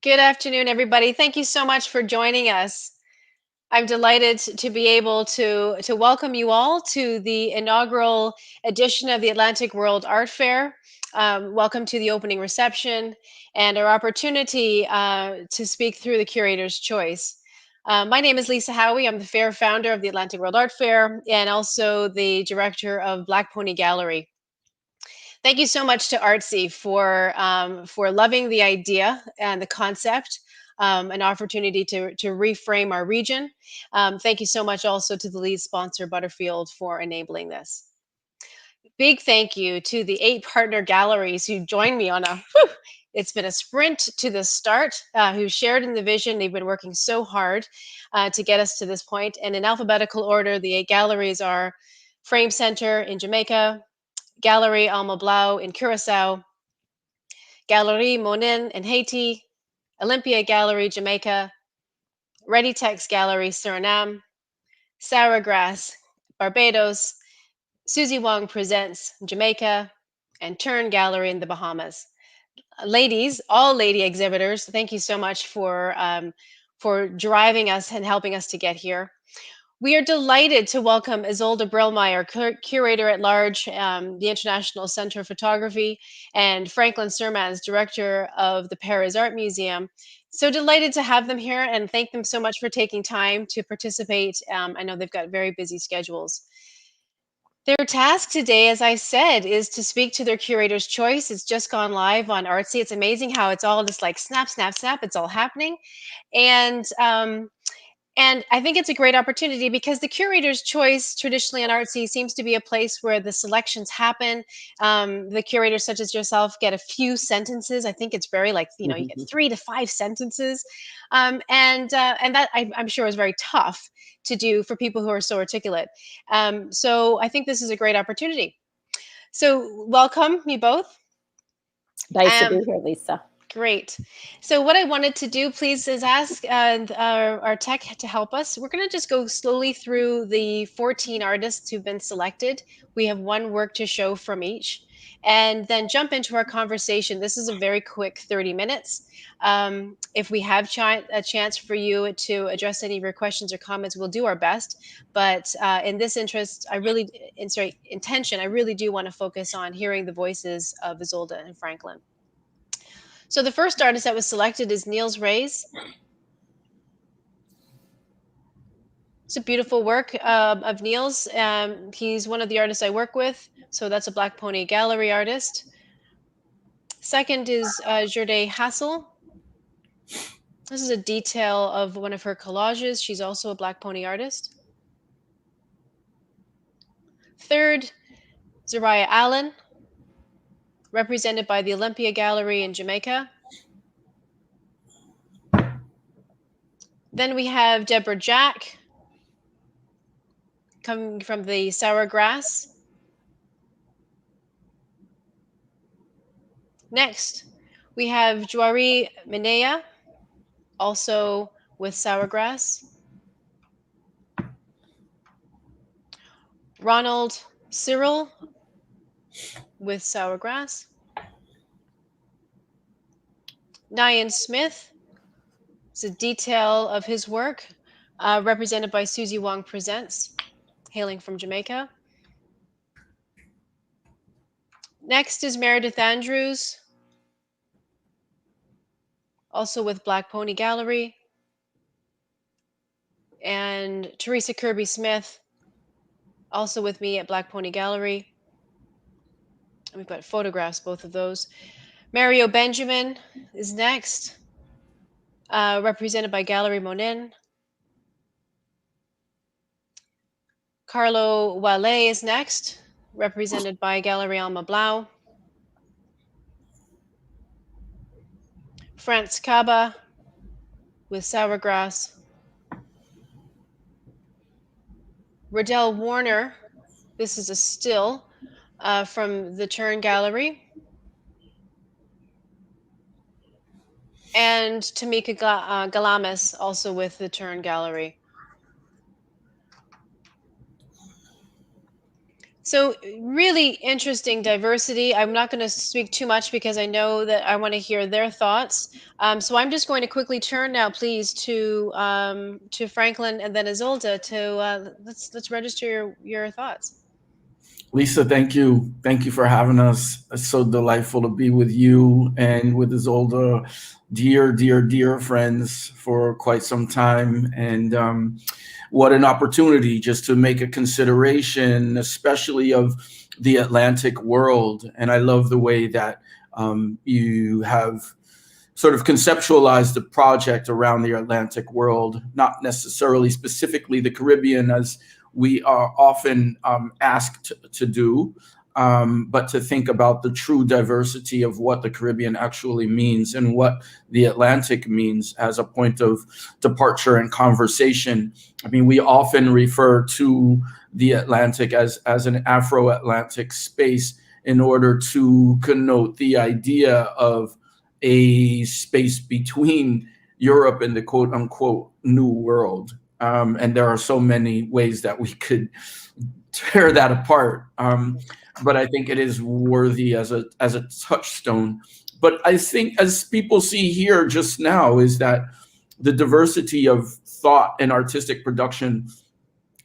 Good afternoon, everybody. Thank you so much for joining us. I'm delighted to be able to welcome you all to the inaugural edition of the Atlantic World Art Fair. Welcome to the opening reception and our opportunity to speak through the Curator's Choice. My name is Lisa Howie. I'm the fair founder of the Atlantic World Art Fair and also the director of Black Pony Gallery. Thank you so much to Artsy for loving the idea and the concept, an opportunity to reframe our region. Thank you so much also to the lead sponsor, Butterfield, for enabling this. Big thank you to the 8 partner galleries who joined me on it's been a sprint to the start, who shared in the vision. They've been working so hard to get us to this point. And in alphabetical order, the 8 galleries are Frame Center in Jamaica, Galerie Alma Blau in Curacao, Galerie Monin in Haiti, Olympia Gallery Jamaica, Ready Text Gallery Suriname, Sarah Grass Barbados, Susie Wong Presents Jamaica, and Turn Gallery in the Bahamas. Ladies, all lady exhibitors, thank you so much for driving us and helping us to get here. We are delighted to welcome Isolde Brielmaier, Curator-at-Large, the International Center of Photography, and Franklin Sirmans, Director of the Pérez Art Museum. So delighted to have them here and thank them so much for taking time to participate. I know they've got very busy schedules. Their task today, as I said, is to speak to their Curator's Choice. It's just gone live on Artsy. It's amazing how it's all just like snap, snap, snap. It's all happening. And I think it's a great opportunity because the Curator's Choice traditionally on Artsy seems to be a place where the selections happen. The curators, such as yourself, get a few sentences. I think it's very like, you get 3 to 5 sentences. And that I'm sure is very tough to do for people who are so articulate. So I think this is a great opportunity. So welcome, you both. Nice to Um, be here, Lisa. Great. So what I wanted to do, please, is ask our tech to help us. We're going to just go slowly through the 14 artists who've been selected. We have one work to show from each, and then jump into our conversation. This is a very quick 30 minutes. If we have a chance for you to address any of your questions or comments, we'll do our best. But in this intention, I really do want to focus on hearing the voices of Isolde and Franklin. So the first artist that was selected is Niels Reyes. It's a beautiful work of Niels. He's one of the artists I work with, so that's a Black Pony Gallery artist. Second is Jourdai Hassel. This is a detail of one of her collages. She's also a Black Pony artist. Third, Zariah Allen, represented by the Olympia Gallery in Jamaica. Then we have Deborah Jack, coming from the Sour Grass. Next, we have Jourdai Minea, also with Sour Grass. Ronald Cyril with Sour Grass. Nyan Smith is a detail of his work, represented by Susie Wong Presents, hailing from Jamaica. Next is Meredith Andrews, also with Black Pony Gallery. And Teresa Kirby Smith, also with me at Black Pony Gallery. And we've got photographs, both of those. Mario Benjamin is next, represented by Gallery Monin. Carlo Wale is next, represented by Gallery Alma Blau. Franz Kaba with Sour Grass. Rodel Warner, this is a still from the Turn Gallery. And Tamika Galamis, also with the Turn Gallery. So, really interesting diversity. I'm not going to speak too much because I know that I want to hear their thoughts. So I'm just going to quickly turn now, please, to Franklin and then Isolde to let's register your thoughts. Lisa, thank you. Thank you for having us. It's so delightful to be with you and with Isolde, dear, dear, dear friends for quite some time. And what an opportunity just to make a consideration, especially of the Atlantic world. And I love the way that you have sort of conceptualized the project around the Atlantic world, not necessarily specifically the Caribbean, as we are often asked to do, but to think about the true diversity of what the Caribbean actually means and what the Atlantic means as a point of departure and conversation. I mean, we often refer to the Atlantic as an Afro-Atlantic space in order to connote the idea of a space between Europe and the quote unquote New World. And there are so many ways that we could tear that apart. But I think it is worthy as a touchstone. But I think, as people see here just now, is that the diversity of thought and artistic production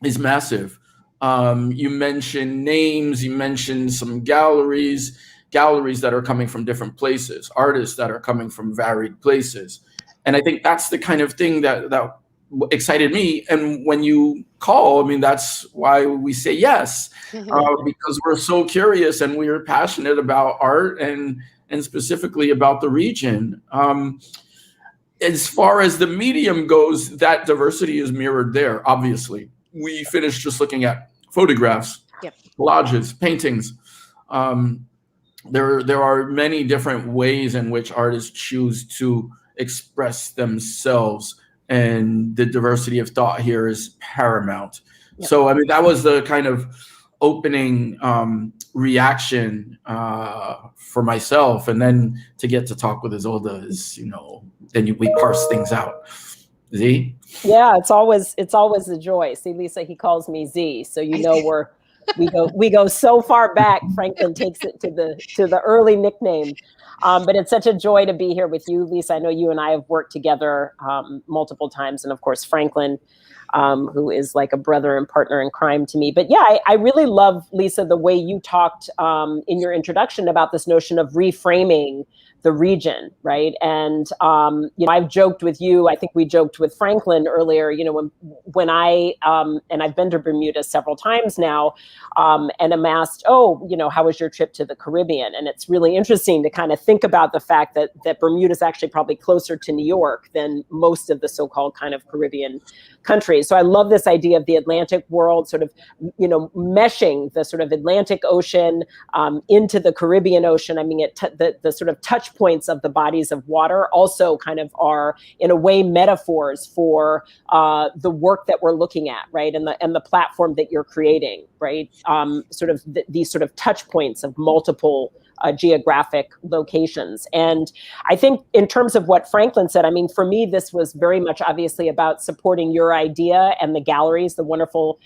is massive. You mentioned names, you mentioned some galleries that are coming from different places, artists that are coming from varied places. And I think that's the kind of thing that excited me. And when you call, I mean, that's why we say yes, because we're so curious and we're passionate about art and specifically about the region. As far as the medium goes, that diversity is mirrored there, obviously. We finished just looking at photographs, collages, paintings. There are many different ways in which artists choose to express themselves, and the diversity of thought here is paramount. So, I mean, that was the kind of opening reaction for myself, and then to get to talk with Isolde is, then we parse things out. Z? Yeah, it's always a joy. See, Lisa, he calls me Z, so we go so far back. Franklin takes it to the early nickname. But it's such a joy to be here with you, Lisa. I know you and I have worked together multiple times, and of course Franklin, who is like a brother and partner in crime to me. But yeah, I really love, Lisa, the way you talked in your introduction about this notion of reframing the region, right? And I've joked with you. I think we joked with Franklin earlier. When I and I've been to Bermuda several times now, and I'm asked, how was your trip to the Caribbean? And it's really interesting to kind of think about the fact that Bermuda is actually probably closer to New York than most of the so-called kind of Caribbean countries. So I love this idea of the Atlantic world, sort of, meshing the sort of Atlantic Ocean into the Caribbean Ocean. I mean, the sort of touch points of the bodies of water also kind of are, in a way, metaphors for the work that we're looking at, right? And the platform that you're creating, right? Sort of these sort of touch points of multiple geographic locations. And I think in terms of what Franklin said, I mean, for me, this was very much obviously about supporting your idea and the galleries, the wonderful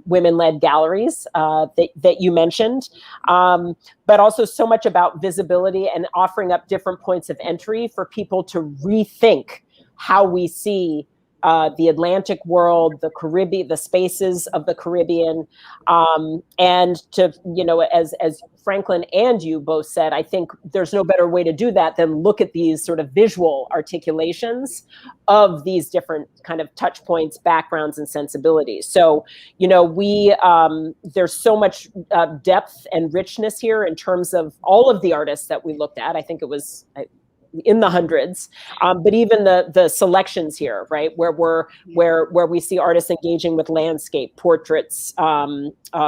women-led galleries that you mentioned, but also so much about visibility and offering up different points of entry for people to rethink how we see the Atlantic world, the Caribbean, the spaces of the Caribbean, and to, as Franklin and you both said, I think there's no better way to do that than look at these sort of visual articulations of these different kind of touch points, backgrounds, and sensibilities. So, there's so much depth and richness here in terms of all of the artists that we looked at. I think it was in the hundreds, but even the selections here, right, where we see artists engaging with landscape, portraits,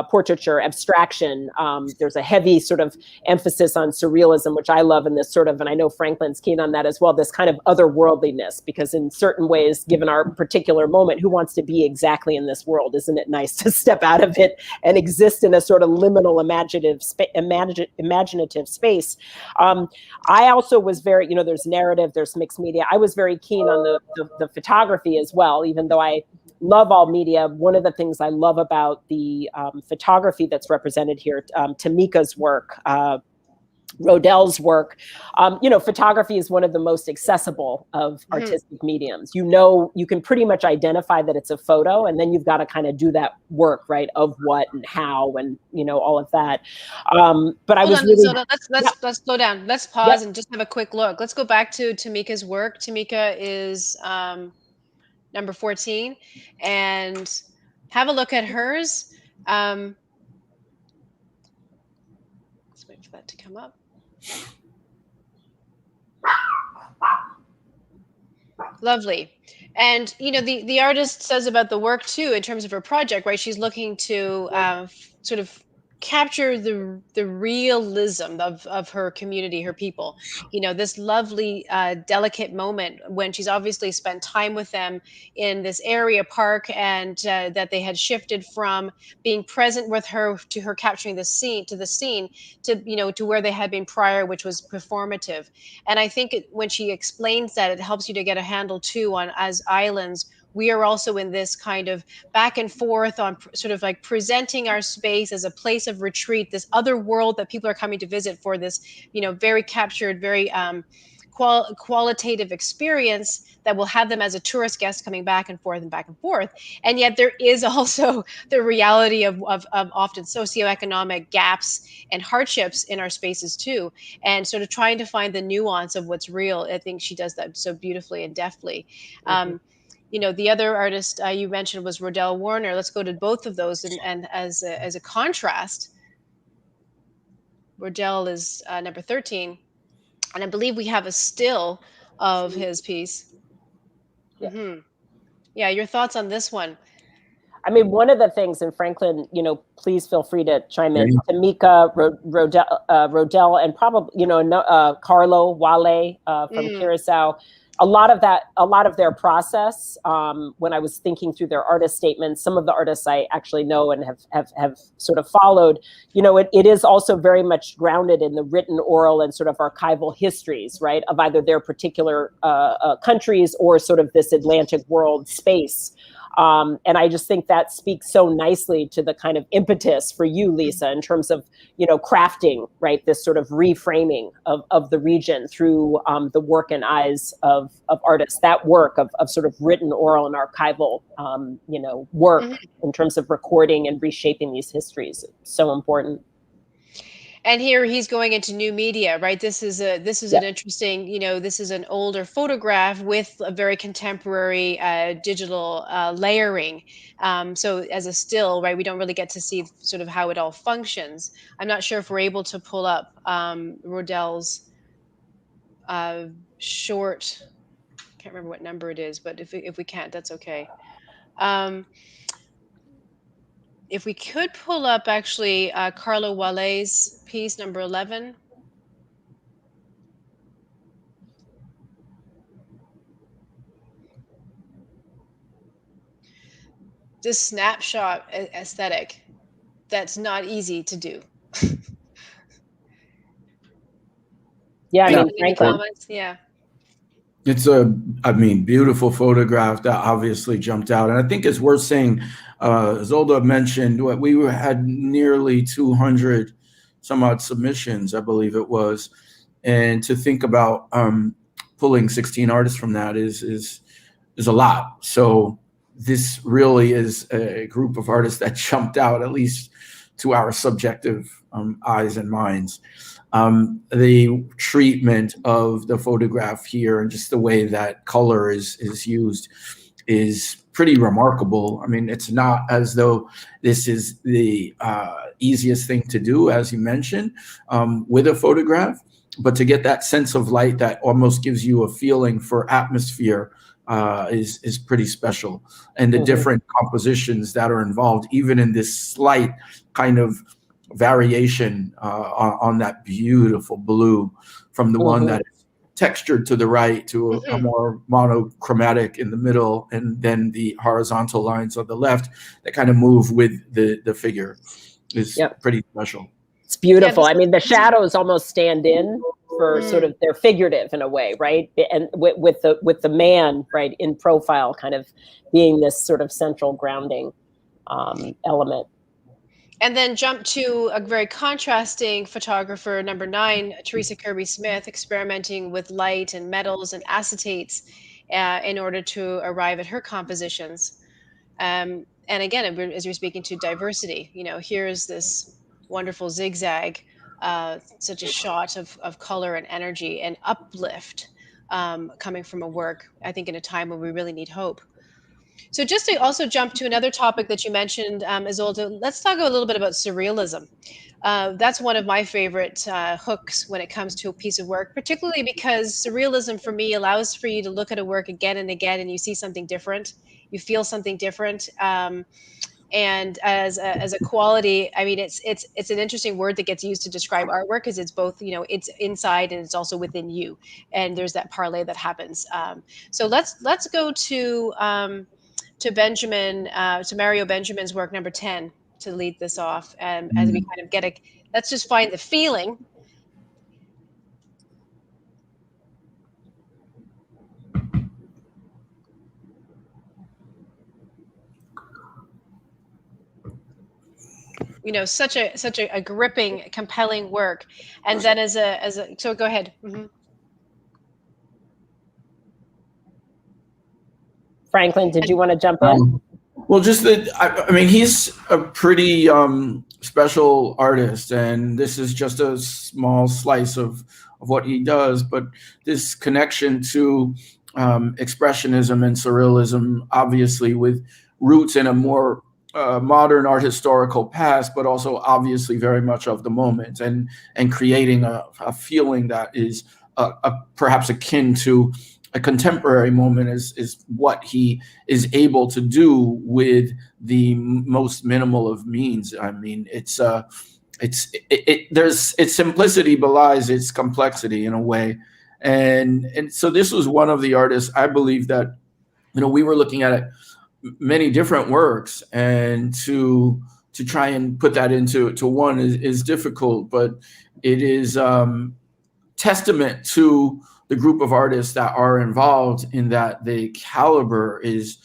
portraiture, abstraction. There's a heavy sort of emphasis on surrealism, which I love, in this sort of, and I know Franklin's keen on that as well, this kind of otherworldliness, because in certain ways, given our particular moment, who wants to be exactly in this world? Isn't it nice to step out of it and exist in a sort of liminal imaginative space? I also was very, there's narrative, there's mixed media. I was very keen on the photography as well, even though I love all media. One of the things I love about the photography that's represented here, Tamika's work, Rodel's work, photography is one of the most accessible of artistic mediums. You can pretty much identify that it's a photo, and then you've got to kind of do that work, right, of what and how and all of that. But I was really let's slow down. Let's pause and just have a quick look. Let's go back to Tamika's work. Tamika is number 14, and have a look at hers. Let's wait for that to come up. Lovely. And the artist says about the work too, in terms of her project, right? She's looking to sort of capture the realism of her community, her people. This lovely delicate moment when she's obviously spent time with them in this area park, and that they had shifted from being present with her to her capturing the scene to where they had been prior, which was performative. And I think when she explains that, it helps you to get a handle too on, as islands, we are also in this kind of back and forth on sort of like presenting our space as a place of retreat, this other world that people are coming to visit for this, very captured, very qualitative experience that will have them as a tourist guest coming back and forth and back and forth. And yet there is also the reality of often socioeconomic gaps and hardships in our spaces too. And sort of trying to find the nuance of what's real. I think she does that so beautifully and deftly. The other artist you mentioned was Rodel Warner. Let's go to both of those, and as a contrast, Rodel is number 13, and I believe we have a still of his piece. Yeah, your thoughts on this one? I mean, one of the things, and Franklin, please feel free to chime in. Tamika, Rodel, and probably Carlo Wale from Curacao. A lot of their process, when I was thinking through their artist statements, some of the artists I actually know and have sort of followed, it is also very much grounded in the written, oral, and sort of archival histories, right, of either their particular countries or sort of this Atlantic world space. And I just think that speaks so nicely to the kind of impetus for you, Lisa, in terms of, crafting, right, this sort of reframing of the region through the work and eyes of artists, that work of sort of written, oral, and archival, work in terms of recording and reshaping these histories. It's so important. And here he's going into new media, right? This is an interesting, this is an older photograph with a very contemporary digital layering. So as a still, right, we don't really get to see sort of how it all functions. I'm not sure if we're able to pull up Rodel's short. Can't remember what number it is, but if we can't, that's okay. If we could pull up actually Carlo Wale's piece, number 11. This snapshot aesthetic, that's not easy to do. Yeah, Any comments? Yeah. It's beautiful photograph that obviously jumped out. And I think it's worth saying, Isolde mentioned we had nearly 200 some odd submissions, I believe it was. And to think about pulling 16 artists from that is a lot. So this really is a group of artists that jumped out, at least to our subjective eyes and minds. The treatment of the photograph here and just the way that color is used is pretty remarkable. I mean, it's not as though this is the easiest thing to do, as you mentioned, with a photograph, but to get that sense of light that almost gives you a feeling for atmosphere is pretty special. And the different compositions that are involved, even in this slight kind of variation on that beautiful blue from the one that is textured to the right to a more monochromatic in the middle, and then the horizontal lines on the left that kind of move with the figure is pretty special. It's beautiful. I mean, the shadows almost stand in for sort of, they're figurative in a way, right? And with the man, right, in profile, kind of being this sort of central grounding element. And then jump to a very contrasting photographer, number 9, Teresa Kirby Smith, experimenting with light and metals and acetates in order to arrive at her compositions. And again, as you're speaking to diversity, here's this wonderful zigzag, such a shot of color and energy and uplift coming from a work, I think, in a time when we really need hope. So just to also jump to another topic that you mentioned, Isolde, let's talk a little bit about surrealism. That's one of my favorite hooks when it comes to a piece of work, particularly because surrealism for me allows for you to look at a work again and again, and you see something different, you feel something different. And as a quality, I mean, it's an interesting word that gets used to describe artwork, because it's both, it's inside and it's also within you, and there's that parlay that happens. So let's go to Benjamin, to Mario Benjamin's work, number 10, to lead this off. And as we kind of let's just find the feeling. Such a gripping, compelling work. And then so go ahead. Mm-hmm. Franklin, did you want to jump in? Well, just that, I mean, he's a pretty special artist, and this is just a small slice of what he does. But this connection to expressionism and surrealism, obviously with roots in a more modern art historical past, but also obviously very much of the moment, and creating a feeling that is perhaps akin to a contemporary moment is what he is able to do with the most minimal of means. I mean, its simplicity belies its complexity in a way, and so this was one of the artists, I believe, that we were looking at many different works, and to try and put that into one is difficult, but it is testament to the group of artists that are involved, in that the caliber is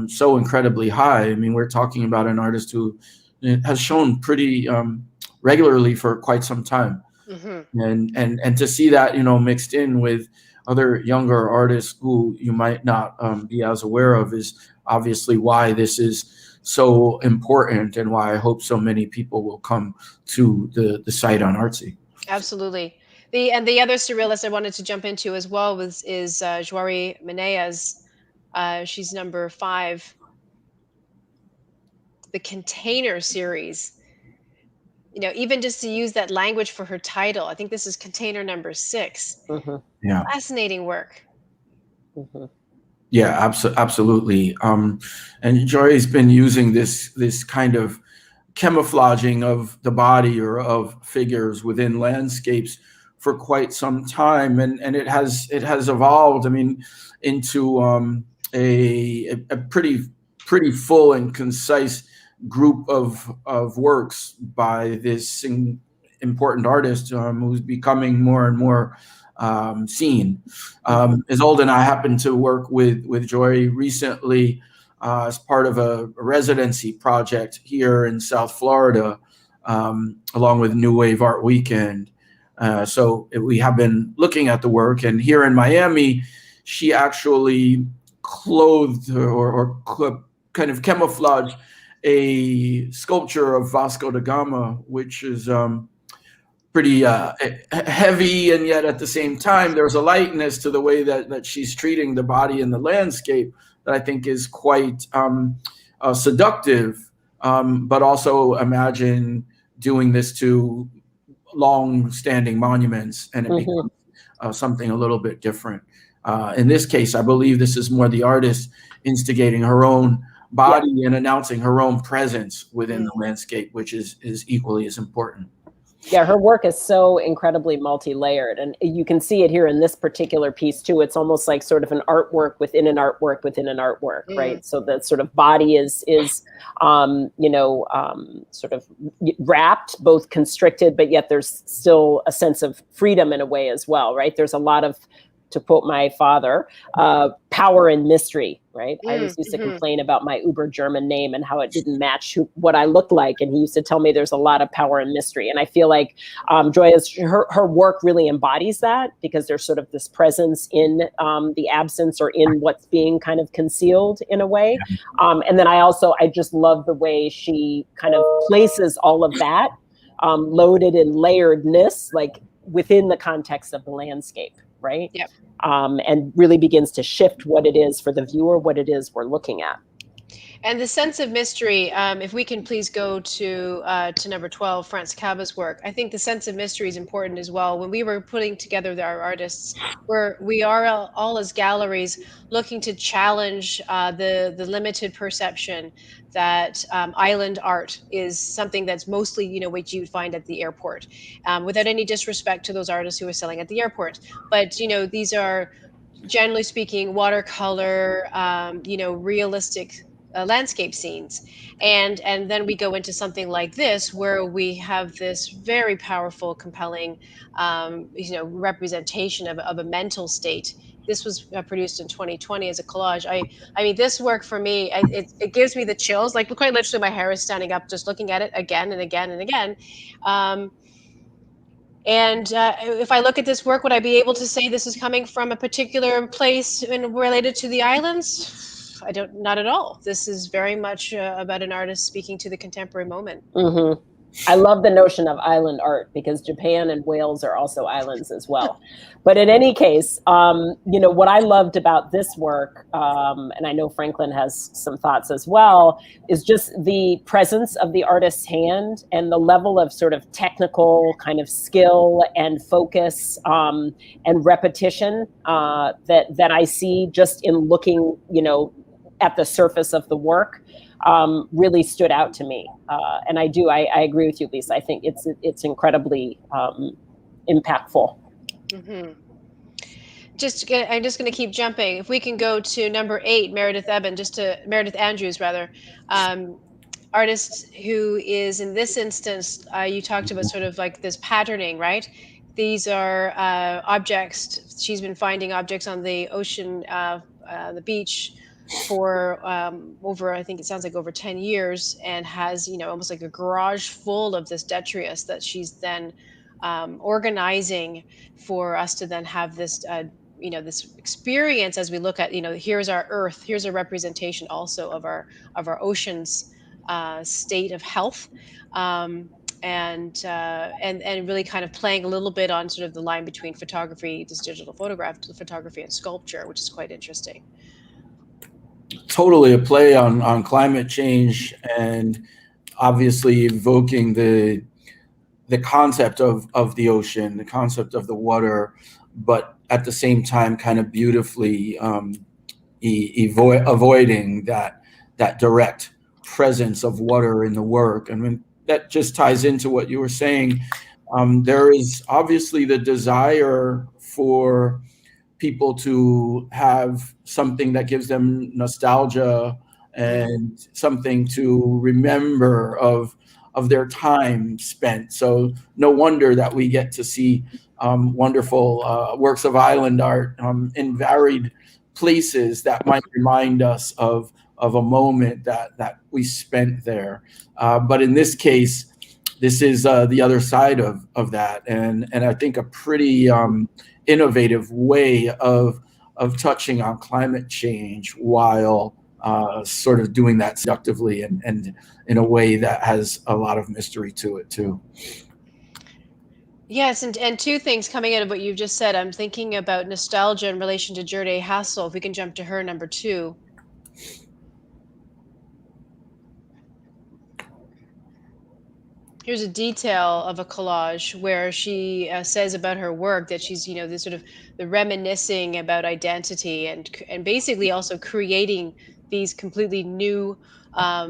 so incredibly high. I mean, we're talking about an artist who has shown pretty regularly for quite some time. Mm-hmm. And to see that, mixed in with other younger artists who you might not be as aware of, is obviously why this is so important, and why I hope so many people will come to the site on Artsy. Absolutely. The other surrealist I wanted to jump into as well is Jourdai Hassel. She's number 5. The Container series. Even just to use that language for her title, I think this is Container number 6. Mm-hmm. Yeah. Fascinating work. Mm-hmm. Yeah, absolutely. And Jourdai's been using this kind of camouflaging of the body or of figures within landscapes for quite some time, and it has evolved, I mean, into a pretty full and concise group of works by this important artist who's becoming more and more seen. Isolde and I happened to work with Jourdai recently as part of a residency project here in South Florida, along with New Wave Art Weekend. So we have been looking at the work, and here in Miami, she actually clothed or kind of camouflaged a sculpture of Vasco da Gama, which is pretty heavy, and yet at the same time, there's a lightness to the way that she's treating the body in the landscape that I think is quite seductive, but also imagine doing this to long-standing monuments, and it becomes something a little bit different. In this case, I believe this is more the artist instigating her own body and announcing her own presence within the landscape, which is equally as important. Yeah, her work is so incredibly multi-layered, and you can see it here in this particular piece too. It's almost like sort of an artwork within an artwork within an artwork, right? So the sort of body is sort of wrapped, both constricted, but yet there's still a sense of freedom in a way as well, right? There's a lot of, to quote my father, power and mystery, right? I always used to complain about my uber German name and how it didn't match what I looked like. And he used to tell me there's a lot of power and mystery. And I feel like Joya's, her work really embodies that, because there's sort of this presence in the absence, or in what's being kind of concealed in a way. And then I just love the way she kind of places all of that loaded in layeredness, like within the context of the landscape. Right? Yep. And really begins to shift what it is for the viewer, what it is we're looking at. And the sense of mystery, if we can please go to number 12, Franz Caba's work. I think the sense of mystery is important as well. When we were putting together our artists, we are all as galleries looking to challenge the limited perception that island art is something that's mostly, what you'd find at the airport, without any disrespect to those artists who are selling at the airport. But, these are, generally speaking, watercolor, realistic landscape scenes, and then we go into something like this, where we have this very powerful, compelling, representation of a mental state. This was produced in 2020 as a collage. I mean, this work for me, it gives me the chills. Like, quite literally, my hair is standing up just looking at it again and again and again. And if I look at this work, would I be able to say this is coming from a particular place related to the islands? Not at all. This is very much about an artist speaking to the contemporary moment. I love the notion of island art, because Japan and Wales are also islands as well. But in any case, what I loved about this work, and I know Franklin has some thoughts as well, is just the presence of the artist's hand and the level of sort of technical kind of skill and focus and repetition that I see just in looking, at the surface of the work. Really stood out to me, and I agree with you, Lisa. I think it's incredibly impactful. I'm just going to keep jumping. If we can go to number 8, Meredith Andrews, rather, artist who is, in this instance, you talked about sort of like this patterning, right? These are objects. She's been finding objects on the ocean, the beach, for over, I think it sounds like over 10 years, and has, almost like a garage full of this detritus that she's then organizing for us to then have this, this experience as we look at, here's our Earth, here's a representation also of our ocean's state of health. And really kind of playing a little bit on sort of the line between photography, this digital photography, and sculpture, which is quite interesting. Totally a play on climate change, and obviously evoking the concept of the ocean, the concept of the water, but at the same time kind of beautifully avoiding that direct presence of water in the work. I mean, that just ties into what you were saying. There is obviously the desire for people to have something that gives them nostalgia and something to remember of their time spent. So no wonder that we get to see wonderful works of island art in varied places that might remind us of a moment that we spent there. But in this case, this is the other side of that, and I think a pretty innovative way of touching on climate change while sort of doing that seductively and in a way that has a lot of mystery to it too. Yes, and two things coming out of what you've just said. I'm thinking about nostalgia in relation to Jourdai Hassel. If we can jump to her, number 2. Here's a detail of a collage where she says about her work that she's, this sort of the reminiscing about identity, and basically also creating these completely new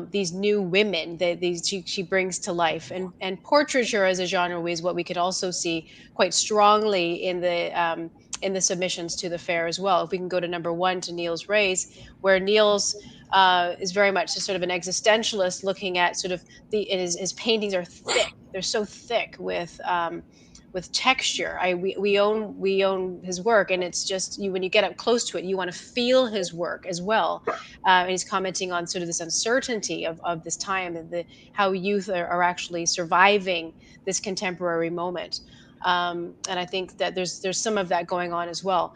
these new women that she brings to life, and portraiture as a genre is what we could also see quite strongly in the submissions to the fair as well. If we can go to number 1, to Niels Ray's, where Niels is very much a sort of an existentialist, looking at sort of his paintings are thick. They're so thick with texture. We own his work, and it's just you when you get up close to it, you want to feel his work as well. And he's commenting on sort of this uncertainty of this time, and how youth are actually surviving this contemporary moment. And I think that there's some of that going on as well,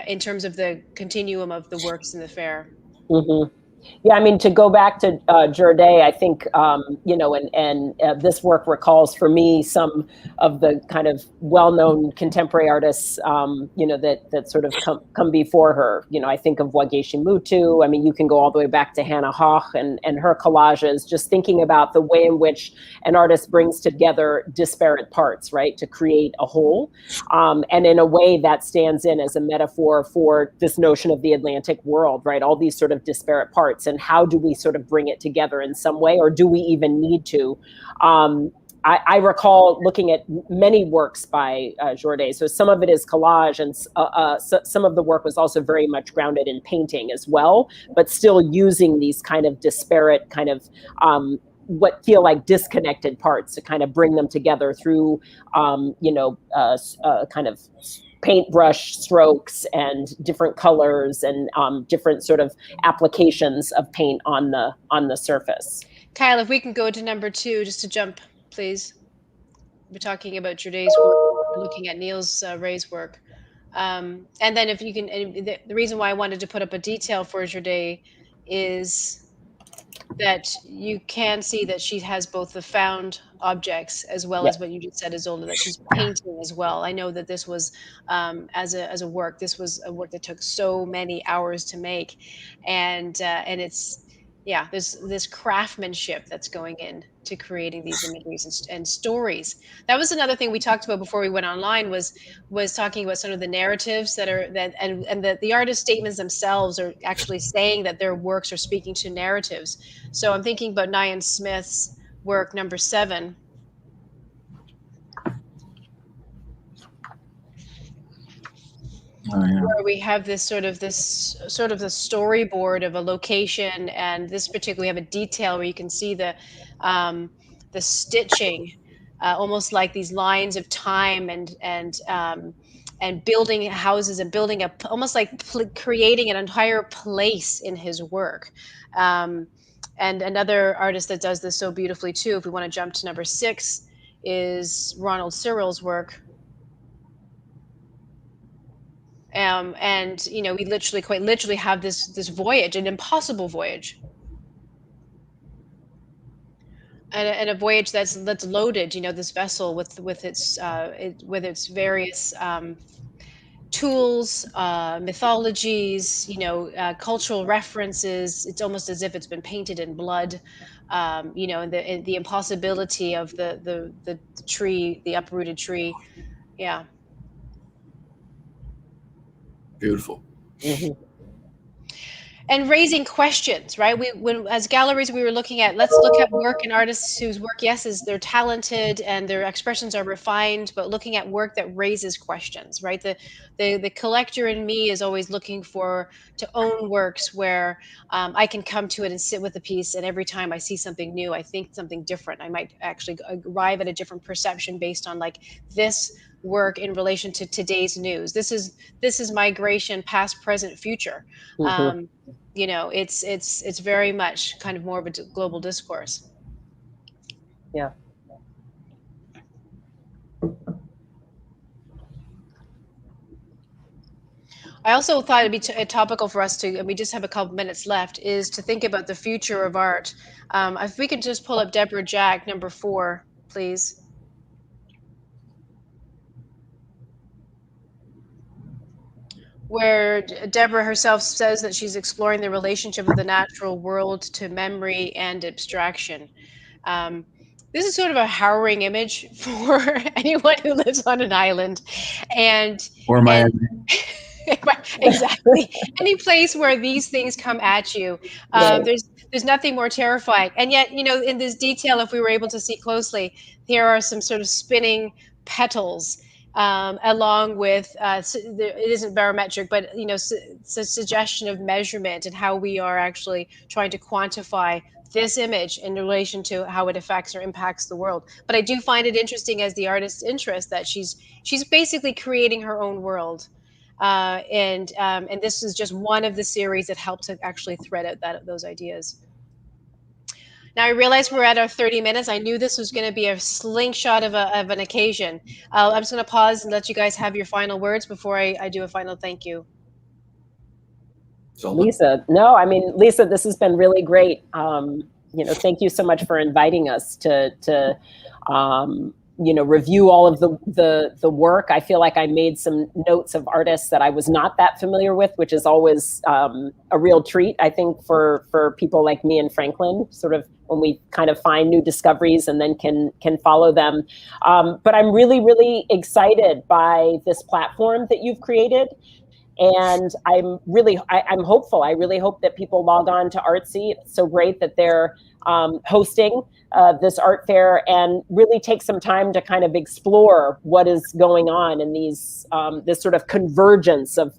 in terms of the continuum of the works in the fair. Mm-hmm. Yeah, I mean, to go back to Jourdai, I think, and this work recalls for me some of the kind of well-known contemporary artists, that sort of come before her. I think of Wageshi Mutu. I mean, you can go all the way back to Hannah Hoch and her collages, just thinking about the way in which an artist brings together disparate parts, right, to create a whole. And in a way that stands in as a metaphor for this notion of the Atlantic world, right, all these sort of disparate parts. And how do we sort of bring it together in some way, or do we even need to? I recall looking at many works by Jourdai. So some of it is collage, and some of the work was also very much grounded in painting as well, but still using these kind of disparate kind of what feel like disconnected parts to kind of bring them together through, kind of paintbrush strokes and different colors and different sort of applications of paint on the surface. Kyle, if we can go to number 2, just to jump, please. We're talking about Jourdai's work. We're looking at Niels Ray's work. And then if you can, and the reason why I wanted to put up a detail for Jourdai is that you can see that she has both the found objects as well as what you just said, Isolde, that she's painting as well. I know that this was, as a work, this was a work that took so many hours to make, and it's, yeah, there's this craftsmanship that's going in to creating these imageries and stories. That was another thing we talked about before we went online, was talking about some of the narratives and the artist statements themselves are actually saying that their works are speaking to narratives. So I'm thinking about Nyan Smith's work, number 7. Oh, yeah. Where we have this sort of the storyboard of a location, and this particularly have a detail where you can see the stitching, almost like these lines of time, and building houses and building up, almost like creating an entire place in his work. And another artist that does this so beautifully too, if we want to jump to number 6, is Ronald Searle's work. And we quite literally have this voyage, an impossible voyage, and a voyage that's loaded. This vessel with its various tools, mythologies, cultural references. It's almost as if it's been painted in blood. And the impossibility of the tree, the uprooted tree. Yeah. Beautiful. Mm-hmm. And raising questions, right? As galleries, we were looking at, let's look at work and artists whose work, yes, they're talented and their expressions are refined, but looking at work that raises questions, right? The collector in me is always looking to own works where I can come to it and sit with a piece, and every time I see something new, I think something different. I might actually arrive at a different perception based on like this work in relation to today's news. This is migration, past, present, future. Mm-hmm. It's very much kind of more of a global discourse. Yeah. I also thought it'd be topical for us to, and we just have a couple minutes left, is to think about the future of art. If we could just pull up Deborah Jack, number 4, please. Where Deborah herself says that she's exploring the relationship of the natural world to memory and abstraction. This is sort of a harrowing image for anyone who lives on an island, or Miami. Exactly. Any place where these things come at you, Right. there's nothing more terrifying. And yet, in this detail, if we were able to see closely, here are some sort of spinning petals, along with it isn't barometric, but it's a suggestion of measurement and how we are actually trying to quantify this image in relation to how it affects or impacts the world. But I do find it interesting as the artist's interest that she's basically creating her own world, and this is just one of the series that helped to actually thread out those ideas. Now I realize we're at our 30 minutes. I knew this was going to be a slingshot of an occasion. I'm just going to pause and let you guys have your final words before I do a final thank you. Lisa, no, I mean, Lisa, this has been really great. Thank you so much for inviting us to review all of the work. I feel like I made some notes of artists that I was not that familiar with, which is always a real treat, I think, for people like me and Franklin, sort of when we kind of find new discoveries and then can follow them. But I'm really, really excited by this platform that you've created. And I'm hopeful. I really hope that people log on to Artsy. It's so great that they're hosting this art fair and really take some time to kind of explore what is going on in these this sort of convergence of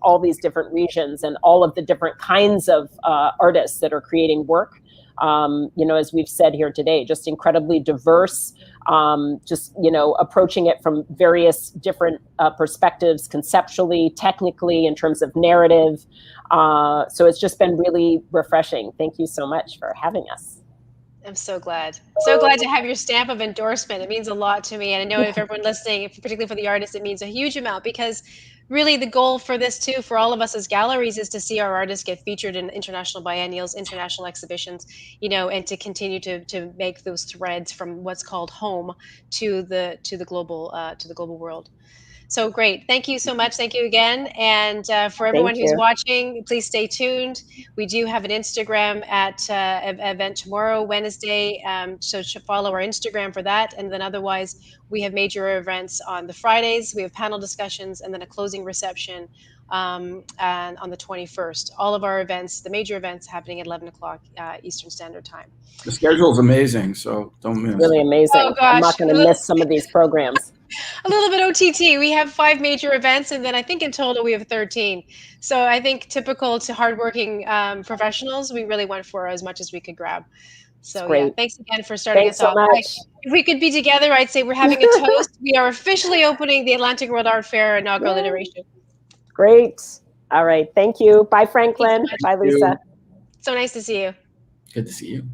all these different regions and all of the different kinds of artists that are creating work. As we've said here today, just incredibly diverse, approaching it from various different perspectives, conceptually, technically, in terms of narrative. So it's just been really refreshing. Thank you so much for having us. I'm so glad. So glad to have your stamp of endorsement. It means a lot to me. And I know if everyone listening, particularly for the artists, it means a huge amount, because really the goal for this too, for all of us as galleries, is to see our artists get featured in international biennials, international exhibitions, and to continue to make those threads from what's called home to the global world. So great. Thank you so much. Thank you again. And for everyone who's watching, please stay tuned. We do have an Instagram at event tomorrow, Wednesday. So follow our Instagram for that. And then otherwise, we have major events on the Fridays. We have panel discussions and then a closing reception and on the 21st. All of our events, the major events, happening at 11 o'clock Eastern Standard Time. The schedule is amazing, so don't miss. Really amazing. Oh, gosh. I'm not going to miss some of these programs. A little bit OTT. We have 5 major events, and then I think in total we have 13. So I think typical to hardworking professionals, we really went for as much as we could grab. So yeah, thanks again for starting us off. If we could be together, I'd say we're having a toast. We are officially opening the Atlantic World Art Fair inaugural iteration. Great. All right. Thank you. Bye, Franklin. Bye, Lisa. So nice to see you. Good to see you.